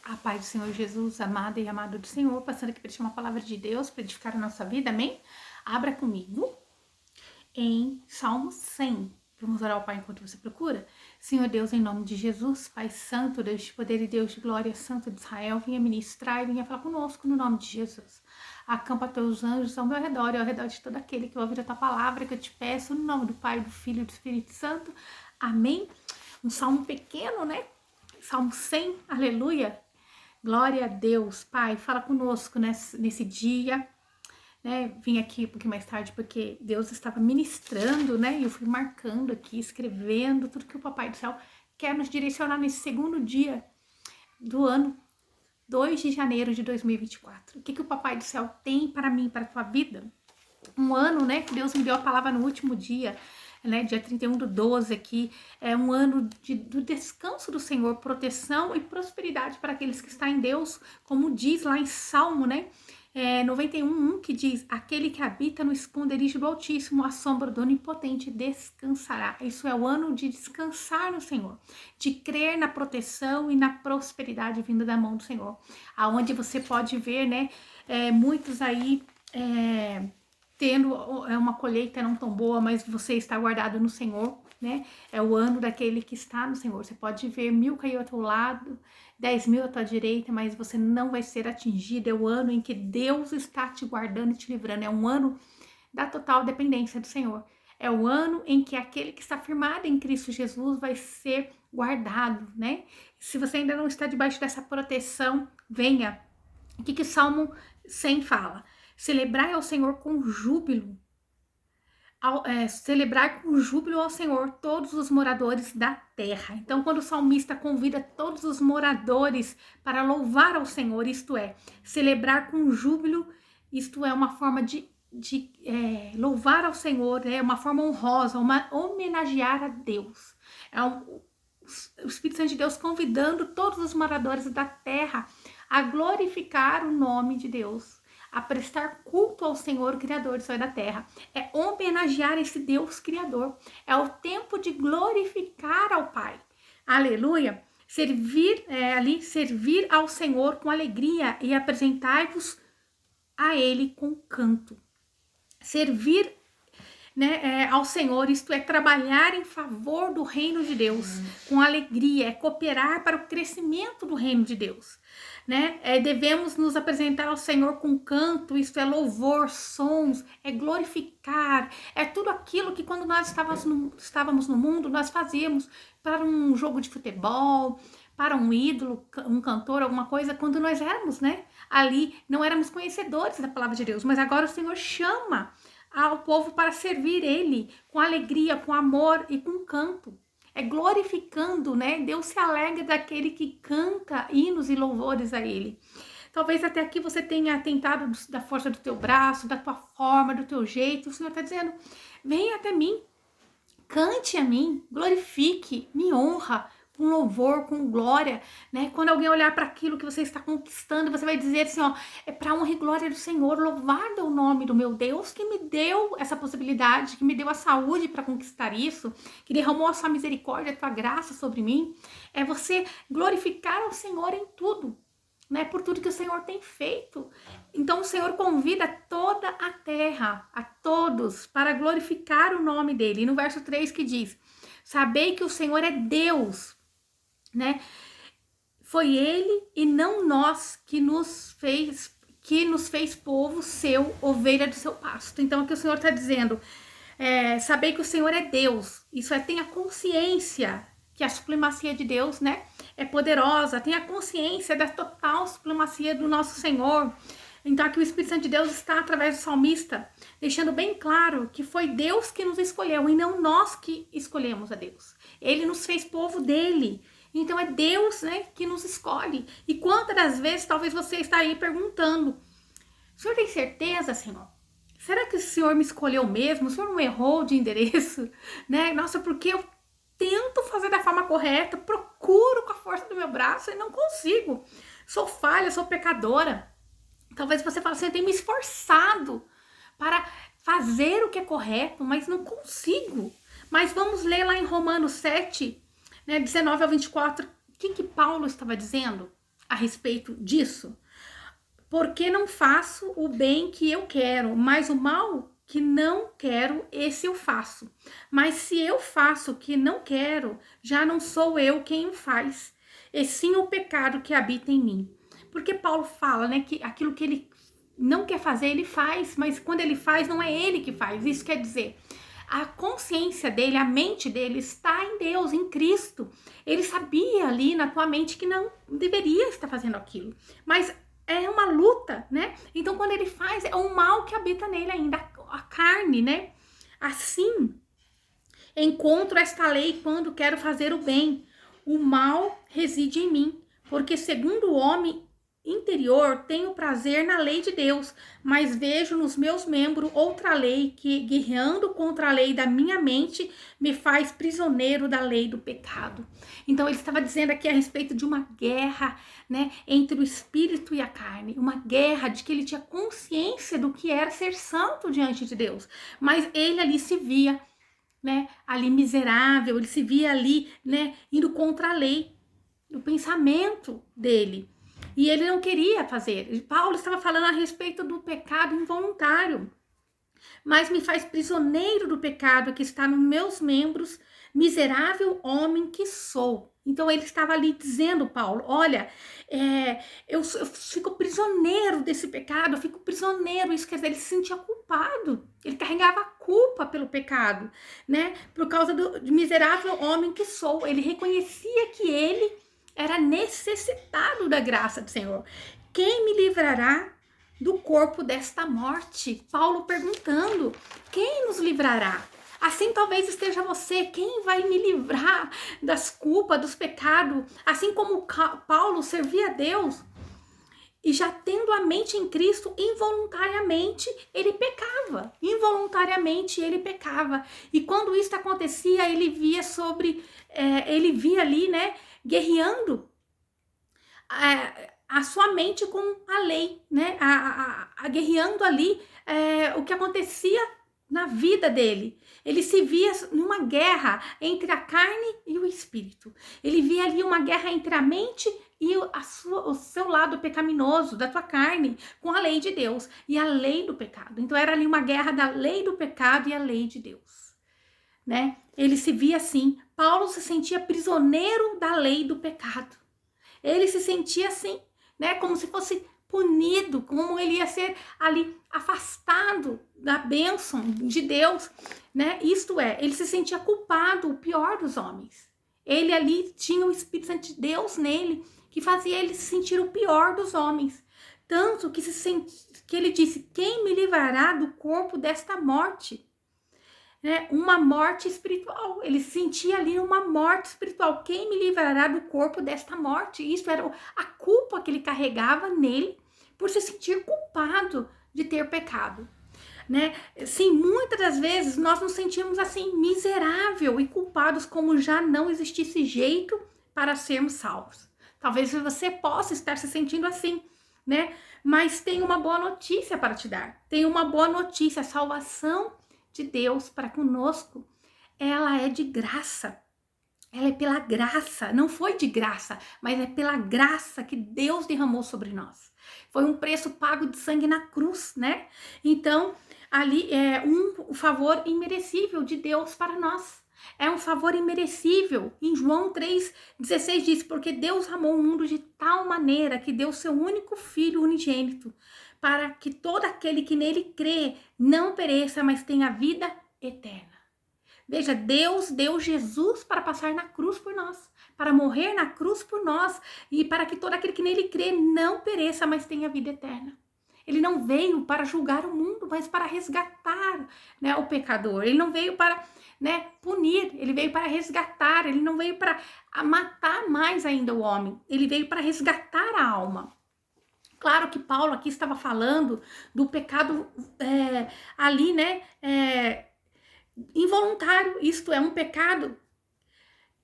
A paz do Senhor Jesus, amada e amado do Senhor, passando aqui para deixar uma palavra de Deus para edificar a nossa vida, amém? Abra comigo em Salmo 100. Vamos orar ao Pai enquanto você procura? Senhor Deus, em nome de Jesus, Pai Santo, Deus de poder e Deus de glória, Santo de Israel, venha ministrar e venha falar conosco no nome de Jesus. Acampa teus anjos ao meu redor e ao redor de todo aquele que ouvir a tua palavra, que eu te peço, no nome do Pai, do Filho e do Espírito Santo. Amém? Um salmo pequeno, né? Salmo 100, aleluia. Glória a Deus, Pai, fala conosco nesse dia, né? Vim aqui um pouquinho mais tarde porque Deus estava ministrando, né? E eu fui marcando aqui, escrevendo tudo que o Papai do Céu quer nos direcionar nesse segundo dia do ano 2 de janeiro de 2024. O que o Papai do Céu tem para mim, para a tua vida? Um ano, né? Que Deus me deu a palavra no último dia, né, dia 31/12 aqui, é um ano do descanso do Senhor, proteção e prosperidade para aqueles que estão em Deus, como diz lá em Salmo, né, 91:1, que diz: aquele que habita no esconderijo do Altíssimo, à sombra do Onipotente descansará. Isso é o ano de descansar no Senhor, de crer na proteção e na prosperidade vinda da mão do Senhor, aonde você pode ver, né, muitos aí, tendo uma colheita não tão boa, mas você está guardado no Senhor, né? É o ano daquele que está no Senhor. Você pode ver 1000 cair ao teu lado, 10.000 à tua direita, mas você não vai ser atingido. É o ano em que Deus está te guardando e te livrando. É um ano da total dependência do Senhor. É o ano em que aquele que está firmado em Cristo Jesus vai ser guardado, né? Se você ainda não está debaixo dessa proteção, venha. O que o Salmo 100 fala? Celebrai ao Senhor com júbilo. Celebrar com júbilo ao Senhor todos os moradores da terra. Então, quando o salmista convida todos os moradores para louvar ao Senhor, isto é, celebrar com júbilo, isto é uma forma de louvar ao Senhor, é uma forma honrosa, homenagear a Deus. O Espírito Santo de Deus convidando todos os moradores da terra a glorificar o nome de Deus, a prestar culto ao Senhor, o Criador do céu e da terra. É homenagear esse Deus Criador. É o tempo de glorificar ao Pai. Aleluia! Servir ao Senhor com alegria e apresentar-vos a Ele com canto. Servir, né, ao Senhor, isto é, trabalhar em favor do reino de Deus, com alegria, é cooperar para o crescimento do reino de Deus, né? Devemos nos apresentar ao Senhor com canto, isto é, louvor, sons, é glorificar, é tudo aquilo que quando nós estávamos no mundo, nós fazíamos para um jogo de futebol, para um ídolo, um cantor, alguma coisa, quando nós éramos, né, ali, não éramos conhecedores da palavra de Deus, mas agora o Senhor chama ao povo para servir Ele com alegria, com amor e com canto. É glorificando, né? Deus se alegra daquele que canta hinos e louvores a Ele. Talvez até aqui você tenha tentado da força do teu braço, da tua forma, do teu jeito. O Senhor está dizendo: venha até mim, cante a mim, glorifique, me honra, com louvor, com glória, né? Quando alguém olhar para aquilo que você está conquistando, você vai dizer assim, ó, é para honra e glória do Senhor, louvado é o nome do meu Deus que me deu essa possibilidade, que me deu a saúde para conquistar isso, que derramou a sua misericórdia, a tua graça sobre mim. É você glorificar ao Senhor em tudo, né? Por tudo que o Senhor tem feito. Então o Senhor convida toda a terra, a todos, para glorificar o nome dele. E no verso 3 que diz: sabei que o Senhor é Deus, né? Foi Ele e não nós que nos fez povo seu, ovelha do seu pasto. Então aqui o Senhor está dizendo, saber que o Senhor é Deus. Isso é, tenha consciência que a supremacia de Deus, né, é poderosa. Tenha consciência da total supremacia do nosso Senhor. Então aqui o Espírito Santo de Deus está, através do salmista, deixando bem claro que foi Deus que nos escolheu e não nós que escolhemos a Deus. Ele nos fez povo dele. Então é Deus, né, que nos escolhe. E quantas das vezes talvez você está aí perguntando: o Senhor tem certeza, Senhor? Será que o Senhor me escolheu mesmo? O Senhor não errou de endereço? Né? Nossa, porque eu tento fazer da forma correta, procuro com a força do meu braço e não consigo. Sou falha, sou pecadora. Talvez você fale assim: eu tenho me esforçado para fazer o que é correto, mas não consigo. Mas vamos ler lá em Romanos 7, né, 19 ao 24, o que Paulo estava dizendo? a respeito disso? Porque não faço o bem que eu quero, mas o mal que não quero, esse eu faço. Mas se eu faço o que não quero, já não sou eu quem o faz, e sim o pecado que habita em mim. Porque Paulo fala, né, que aquilo que ele não quer fazer, ele faz, mas quando ele faz, não é ele que faz. Isso quer dizer, a consciência dele, a mente dele está em Deus, em Cristo. Ele sabia ali na tua mente que não deveria estar fazendo aquilo, mas é uma luta, né? Então, quando ele faz, é um mal que habita nele ainda, a carne, né? Assim, encontro esta lei quando quero fazer o bem. O mal reside em mim, porque segundo o homem interior tenho prazer na lei de Deus, mas vejo nos meus membros outra lei que, guerreando contra a lei da minha mente, me faz prisioneiro da lei do pecado. Então ele estava dizendo aqui a respeito de uma guerra, né, entre o espírito e a carne, uma guerra de que ele tinha consciência do que era ser santo diante de Deus, mas ele ali se via, né, ali miserável, ele se via ali, né, indo contra a lei, o pensamento dele. E ele não queria fazer. Paulo estava falando a respeito do pecado involuntário. Mas me faz prisioneiro do pecado que está nos meus membros, miserável homem que sou. Então ele estava ali dizendo, Paulo, olha, eu fico prisioneiro desse pecado, eu fico prisioneiro. Isso quer dizer, ele se sentia culpado, ele carregava a culpa pelo pecado, né? Por causa do miserável homem que sou. Ele reconhecia que ele era necessitado da graça do Senhor. Quem me livrará do corpo desta morte? Paulo perguntando, quem nos livrará? Assim talvez esteja você, quem vai me livrar das culpas, dos pecados? Assim como Paulo servia a Deus e já tendo a mente em Cristo, involuntariamente ele pecava. Involuntariamente ele pecava. E quando isso acontecia, ele via ele via ali, né, guerreando a sua mente com a lei, né? Guerreando ali o que acontecia na vida dele. Ele se via numa guerra entre a carne e o espírito. Ele via ali uma guerra entre a mente e o seu lado pecaminoso, da tua carne, com a lei de Deus e a lei do pecado. Então era ali uma guerra da lei do pecado e a lei de Deus, né? Ele se via assim. Paulo se sentia prisioneiro da lei do pecado. Ele se sentia assim, né? Como se fosse punido, como ele ia ser ali afastado da bênção de Deus, né? Isto é, ele se sentia culpado, o pior dos homens. Ele ali tinha o Espírito Santo de Deus nele, que fazia ele se sentir o pior dos homens. Tanto que, que ele disse, quem me livrará do corpo desta morte? Né, uma morte espiritual. Ele sentia ali uma morte espiritual. Quem me livrará do corpo desta morte? Isso era a culpa que ele carregava nele por se sentir culpado de ter pecado, né? Sim, muitas das vezes nós nos sentimos assim miserável e culpados, como já não existisse jeito para sermos salvos. Talvez você possa estar se sentindo assim, né? Mas tem uma boa notícia para te dar. Tem uma boa notícia, a salvação de Deus para conosco, ela é de graça. Ela é pela graça, não foi de graça, mas é pela graça que Deus derramou sobre nós. Foi um preço pago de sangue na cruz, né? Então, ali é um favor imerecível de Deus para nós. É um favor imerecível. Em João 3,16 diz, porque Deus amou o mundo de tal maneira que deu seu único filho unigênito, para que todo aquele que nele crê não pereça, mas tenha vida eterna. Veja, Deus deu Jesus para passar na cruz por nós, para morrer na cruz por nós, e para que todo aquele que nele crê não pereça, mas tenha vida eterna. Ele não veio para julgar o mundo, mas para resgatar, né, o pecador. Ele não veio para, né, punir, ele veio para resgatar, ele não veio para matar mais ainda o homem, ele veio para resgatar a alma. Claro que Paulo aqui estava falando do pecado ali, né, involuntário, isto é, um pecado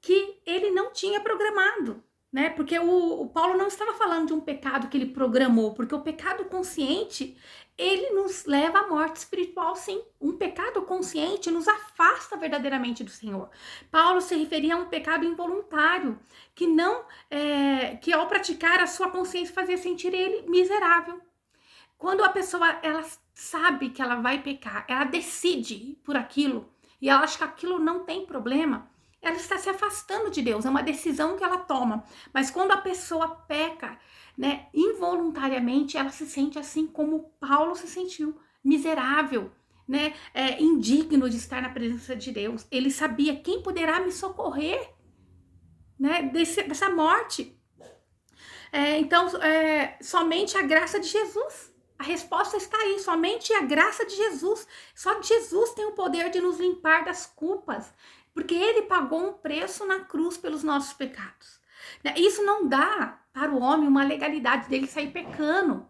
que ele não tinha programado. né? Porque o Paulo não estava falando de um pecado que ele programou, porque o pecado consciente, ele nos leva à morte espiritual, sim. Um pecado consciente nos afasta verdadeiramente do Senhor. Paulo se referia a um pecado involuntário, que não, que ao praticar a sua consciência fazia sentir ele miserável. Quando a pessoa, ela sabe que ela vai pecar, ela decide por aquilo, e ela acha que aquilo não tem problema, ela está se afastando de Deus, é uma decisão que ela toma. Mas quando a pessoa peca, né, involuntariamente, ela se sente assim como Paulo se sentiu, miserável, né, indigno de estar na presença de Deus. Ele sabia quem poderá me socorrer, né, dessa morte. Então, somente a graça de Jesus. A resposta está aí, somente a graça de Jesus. Só Jesus tem o poder de nos limpar das culpas, porque ele pagou um preço na cruz pelos nossos pecados. Isso não dá para o homem uma legalidade dele sair pecando.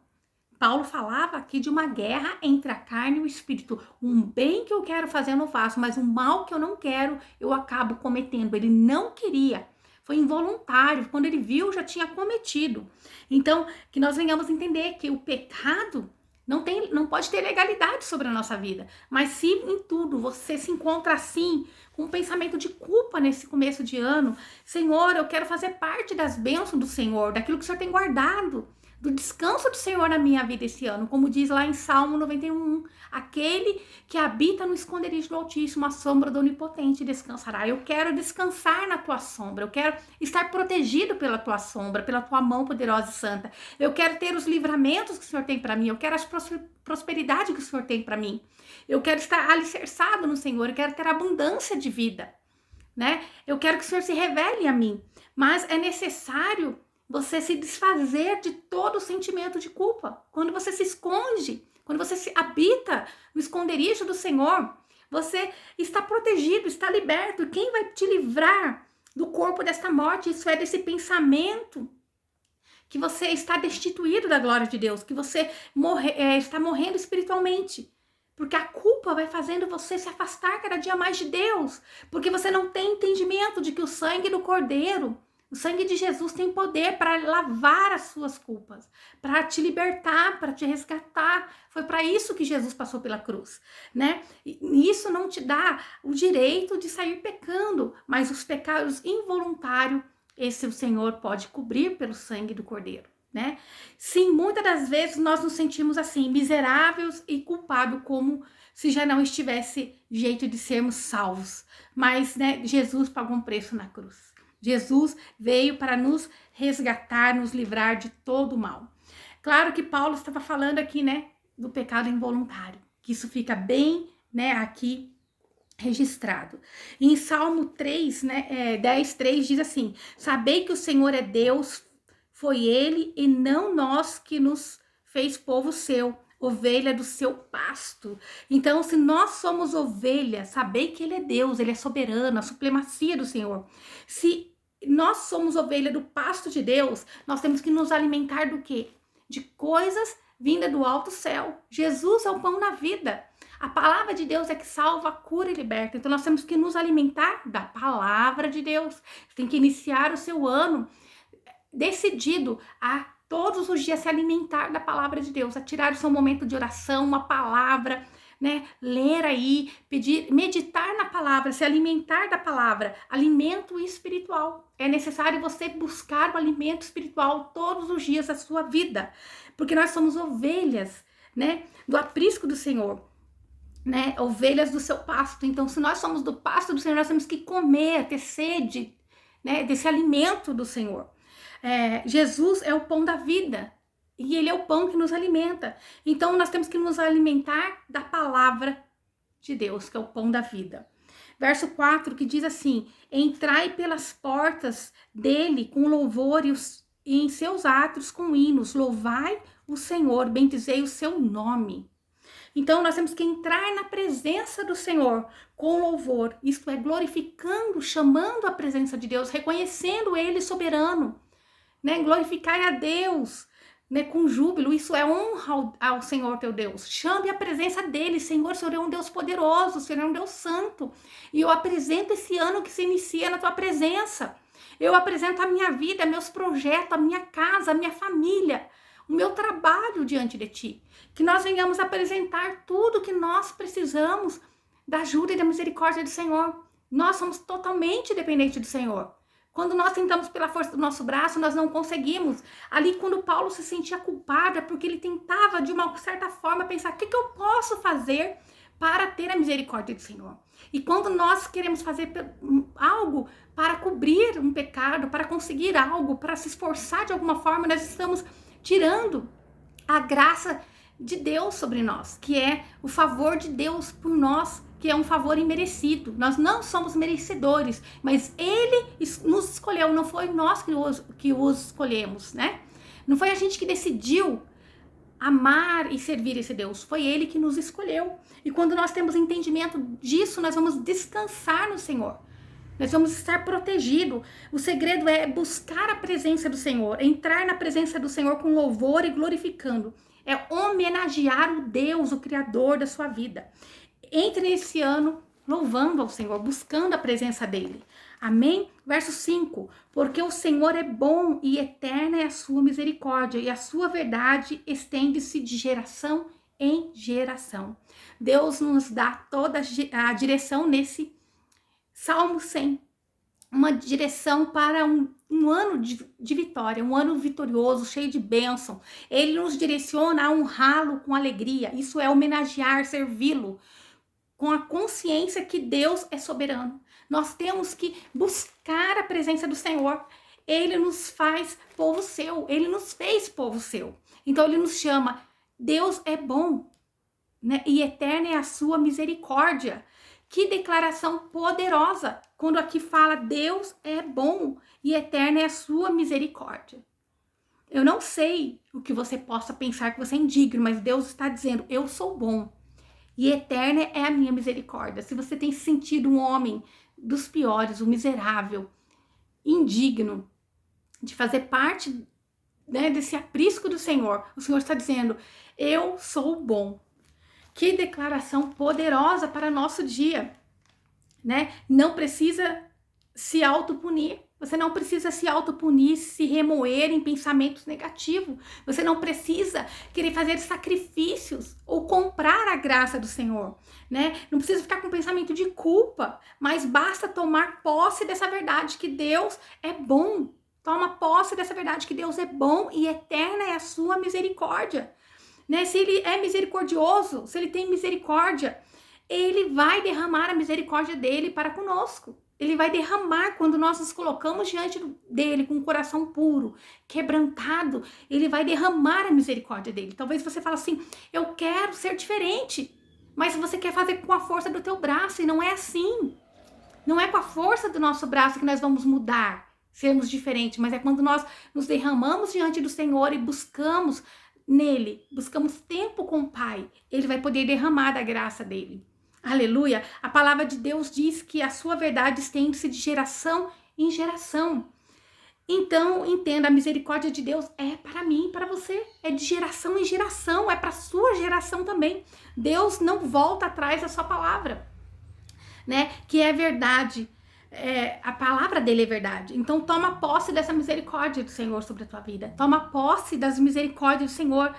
Paulo falava aqui de uma guerra entre a carne e o espírito. Um bem que eu quero fazer eu não faço, mas um mal que eu não quero eu acabo cometendo. Ele não queria. Foi involuntário. Quando ele viu, já tinha cometido. Então, que nós venhamos entender que o pecado não pode ter legalidade sobre a nossa vida. Mas se em tudo você se encontra assim, com um pensamento de culpa nesse começo de ano, Senhor, eu quero fazer parte das bênçãos do Senhor, daquilo que o Senhor tem guardado, do descanso do Senhor na minha vida esse ano, como diz lá em Salmo 91, aquele que habita no esconderijo do Altíssimo, a sombra do Onipotente descansará. Eu quero descansar na tua sombra, eu quero estar protegido pela tua sombra, pela tua mão poderosa e santa. Eu quero ter os livramentos que o Senhor tem para mim, eu quero as prosperidade que o Senhor tem para mim. Eu quero estar alicerçado no Senhor, eu quero ter abundância de vida, né? Eu quero que o Senhor se revele a mim, mas é necessário você se desfazer de todo o sentimento de culpa. Quando você se esconde, quando você se habita no esconderijo do Senhor, você está protegido, está liberto. E quem vai te livrar do corpo desta morte? Isso é desse pensamento que você está destituído da glória de Deus, que você está morrendo espiritualmente. Porque a culpa vai fazendo você se afastar cada dia mais de Deus. Porque você não tem entendimento de que o sangue do Cordeiro, o sangue de Jesus tem poder para lavar as suas culpas, para te libertar, para te resgatar. Foi para isso que Jesus passou pela cruz, né? E isso não te dá o direito de sair pecando, mas os pecados involuntários, esse o Senhor pode cobrir pelo sangue do Cordeiro, né? Sim, muitas das vezes nós nos sentimos assim, miseráveis e culpados, como se já não estivesse jeito de sermos salvos. Mas, né, Jesus pagou um preço na cruz. Jesus veio para nos resgatar, nos livrar de todo o mal. Claro que Paulo estava falando aqui, né, do pecado involuntário, que isso fica bem, né, aqui registrado. Em Salmo 3, né, 10:3 diz assim: sabei que o Senhor é Deus, foi ele e não nós que nos fez povo seu, ovelha do seu pasto. Então, se nós somos ovelha, sabei que ele é Deus, ele é soberano, a supremacia do Senhor. Se nós somos ovelha do pasto de Deus, nós temos que nos alimentar do quê? De coisas vindas do alto céu. Jesus é o pão da vida. A palavra de Deus é que salva, cura e liberta. Então nós temos que nos alimentar da palavra de Deus. Você tem que iniciar o seu ano decidido a todos os dias se alimentar da palavra de Deus, a tirar o seu momento de oração, uma palavra, né? Ler aí, pedir, meditar na palavra, se alimentar da palavra, alimento espiritual. É necessário você buscar o alimento espiritual todos os dias da sua vida, porque nós somos ovelhas, né? Do aprisco do Senhor, né? Ovelhas do seu pasto. Então, se nós somos do pasto do Senhor, nós temos que comer, ter sede, né? Desse alimento do Senhor. Jesus é o pão da vida. E ele é o pão que nos alimenta. Então, nós temos que nos alimentar da palavra de Deus, que é o pão da vida. Verso 4, que diz assim: entrai pelas portas dele com louvor e em seus átrios com hinos. Louvai o Senhor, bendizei o seu nome. Então, nós temos que entrar na presença do Senhor com louvor. Isto é, glorificando, chamando a presença de Deus, reconhecendo ele soberano, né? Glorificar a Deus, né, com júbilo. Isso é honra ao Senhor teu Deus. Chame a presença dele. Senhor, o Senhor é um Deus poderoso, o Senhor é um Deus santo. E eu apresento esse ano que se inicia na tua presença. Eu apresento a minha vida, meus projetos, a minha casa, a minha família, o meu trabalho diante de ti. Que nós venhamos apresentar tudo que nós precisamos da ajuda e da misericórdia do Senhor. Nós somos totalmente dependentes do Senhor. Quando nós tentamos pela força do nosso braço, nós não conseguimos. Ali, quando Paulo se sentia culpado, é porque ele tentava, de uma certa forma, pensar: o que eu posso fazer para ter a misericórdia do Senhor? E quando nós queremos fazer algo para cobrir um pecado, para conseguir algo, para se esforçar de alguma forma, nós estamos tirando a graça de Deus sobre nós, que é o favor de Deus por nós, que é um favor imerecido. Nós não somos merecedores, mas Ele nos escolheu, não foi nós que os escolhemos, né? Não foi a gente que decidiu amar e servir esse Deus, foi Ele que nos escolheu. E quando nós temos entendimento disso, nós vamos descansar no Senhor. Nós vamos estar protegidos. O segredo é buscar a presença do Senhor, entrar na presença do Senhor com louvor e glorificando. É homenagear o Deus, o Criador da sua vida. Entre nesse ano louvando ao Senhor, buscando a presença dEle. Amém? Verso 5. Porque o Senhor é bom e eterna é a sua misericórdia, e a sua verdade estende-se de geração em geração. Deus nos dá toda a direção nesse Salmo 100. Uma direção para um ano de vitória, um ano vitorioso, cheio de bênção. Ele nos direciona a honrá-lo com alegria. Isso é homenagear, servi-lo, com a consciência que Deus é soberano. Nós temos que buscar a presença do Senhor. Ele nos faz povo seu, Ele nos fez povo seu. Então Ele nos chama, Deus é bom, né? E eterna é a sua misericórdia. Que declaração poderosa, quando aqui fala Deus é bom e eterna é a sua misericórdia. Eu não sei o que você possa pensar que você é indigno, mas Deus está dizendo, eu sou bom. E eterna é a minha misericórdia. Se você tem se sentido um homem dos piores, um miserável, indigno de fazer parte, né, desse aprisco do Senhor, o Senhor está dizendo, eu sou bom. Que declaração poderosa para nosso dia, né? Não precisa se autopunir. Você não precisa se autopunir, se remoer em pensamentos negativos. Você não precisa querer fazer sacrifícios ou comprar a graça do Senhor, né? Não precisa ficar com pensamento de culpa, mas basta tomar posse dessa verdade que Deus é bom. Toma posse dessa verdade que Deus é bom e eterna é a sua misericórdia, né? Se Ele é misericordioso, se Ele tem misericórdia, Ele vai derramar a misericórdia dele para conosco. Ele vai derramar quando nós nos colocamos diante dele com o coração puro, quebrantado. Ele vai derramar a misericórdia dele. Talvez você fale assim, eu quero ser diferente. Mas você quer fazer com a força do teu braço e não é assim. Não é com a força do nosso braço que nós vamos mudar, sermos diferentes. Mas é quando nós nos derramamos diante do Senhor e buscamos nele, buscamos tempo com o Pai. Ele vai poder derramar da graça dele. Aleluia! A palavra de Deus diz que a sua verdade estende-se de geração em geração. Então, entenda, a misericórdia de Deus é para mim e para você. É de geração em geração, é para a sua geração também. Deus não volta atrás da sua palavra, né? Que é verdade. A palavra dele é verdade. Então, toma posse dessa misericórdia do Senhor sobre a tua vida. Toma posse das misericórdias do Senhor,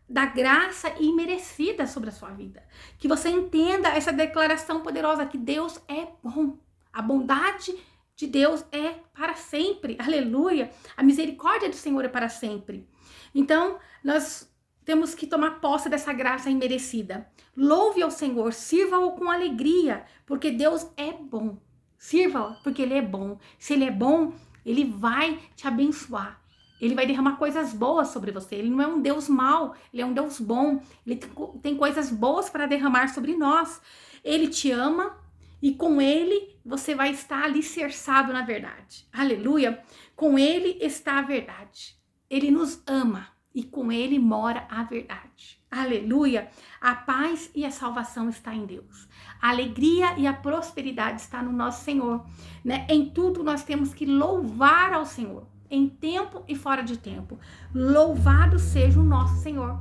da graça imerecida sobre a sua vida. Que você entenda essa declaração poderosa que Deus é bom. A bondade de Deus é para sempre. Aleluia. A misericórdia do Senhor é para sempre. Então, nós temos que tomar posse dessa graça imerecida. Louve ao Senhor, sirva-o com alegria, porque Deus é bom. Sirva-o porque Ele é bom. Se Ele é bom, Ele vai te abençoar. Ele vai derramar coisas boas sobre você. Ele não é um Deus mau, Ele é um Deus bom. Ele tem coisas boas para derramar sobre nós. Ele te ama e com Ele você vai estar alicerçado na verdade. Aleluia! Com Ele está a verdade. Ele nos ama e com Ele mora a verdade. Aleluia! A paz e a salvação está em Deus. A alegria e a prosperidade está no nosso Senhor, né? Em tudo nós temos que louvar ao Senhor. Em tempo e fora de tempo. Louvado seja o nosso Senhor.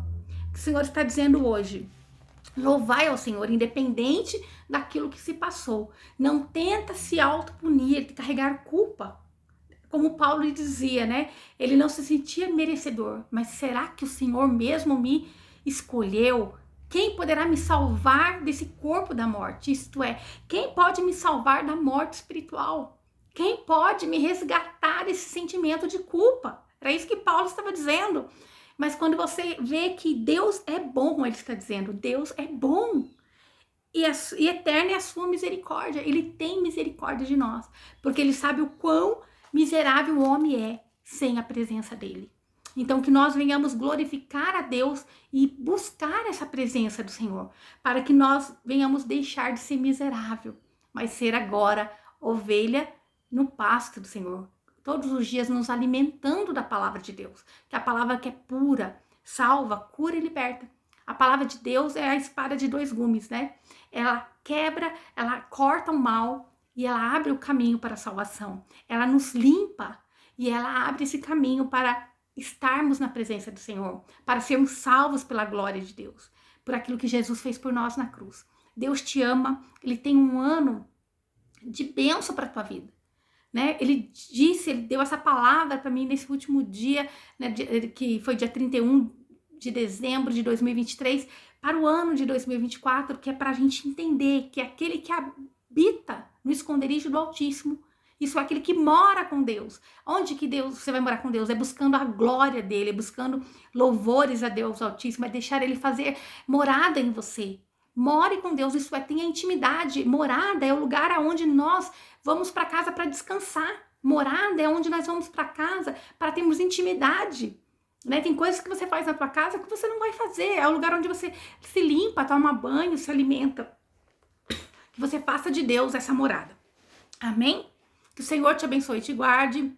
O Senhor está dizendo hoje. Louvai ao Senhor, independente daquilo que se passou. Não tenta se autopunir, carregar culpa. como Paulo lhe dizia, né? Ele não se sentia merecedor, mas será que o Senhor mesmo me escolheu? Quem poderá me salvar desse corpo da morte? Isto é, quem pode me salvar da morte espiritual? Quem pode me resgatar esse sentimento de culpa? Era isso que Paulo estava dizendo. Mas quando você vê que Deus é bom, ele está dizendo, Deus é bom. E eterna é a sua misericórdia. Ele tem misericórdia de nós, porque ele sabe o quão miserável o homem é sem a presença dele. Então, que nós venhamos glorificar a Deus e buscar essa presença do Senhor, para que nós venhamos deixar de ser miserável, mas ser agora ovelha no pasto do Senhor. Todos os dias nos alimentando da palavra de Deus, que é a palavra que é pura, salva, cura e liberta. A palavra de Deus é a espada de dois gumes, né? Ela quebra, ela corta o mal e ela abre o caminho para a salvação. Ela nos limpa e ela abre esse caminho para estarmos na presença do Senhor, para sermos salvos pela glória de Deus, por aquilo que Jesus fez por nós na cruz. Deus te ama, Ele tem um ano de bênção para a tua vida. Né? Ele deu essa palavra para mim nesse último dia, né, que foi dia 31 de dezembro de 2023, para o ano de 2024, que é para a gente entender que aquele que habita no esconderijo do Altíssimo, isso é aquele que mora com Deus. Onde que você vai morar com Deus? É buscando a glória dele, é buscando louvores a Deus Altíssimo, é deixar ele fazer morada em você. More com Deus, isso é, tenha intimidade. Morada é o lugar aonde nós vamos para casa para descansar. Morada é onde nós vamos para casa para termos intimidade. Né? Tem coisas que você faz na tua casa que você não vai fazer. É o lugar onde você se limpa, toma banho, se alimenta. Que você faça de Deus essa morada. Amém? Que o Senhor te abençoe e te guarde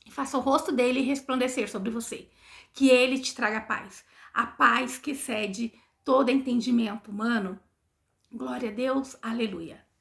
e faça o rosto dele resplandecer sobre você. Que ele te traga paz. A paz que excede todo entendimento humano. Glória a Deus. Aleluia.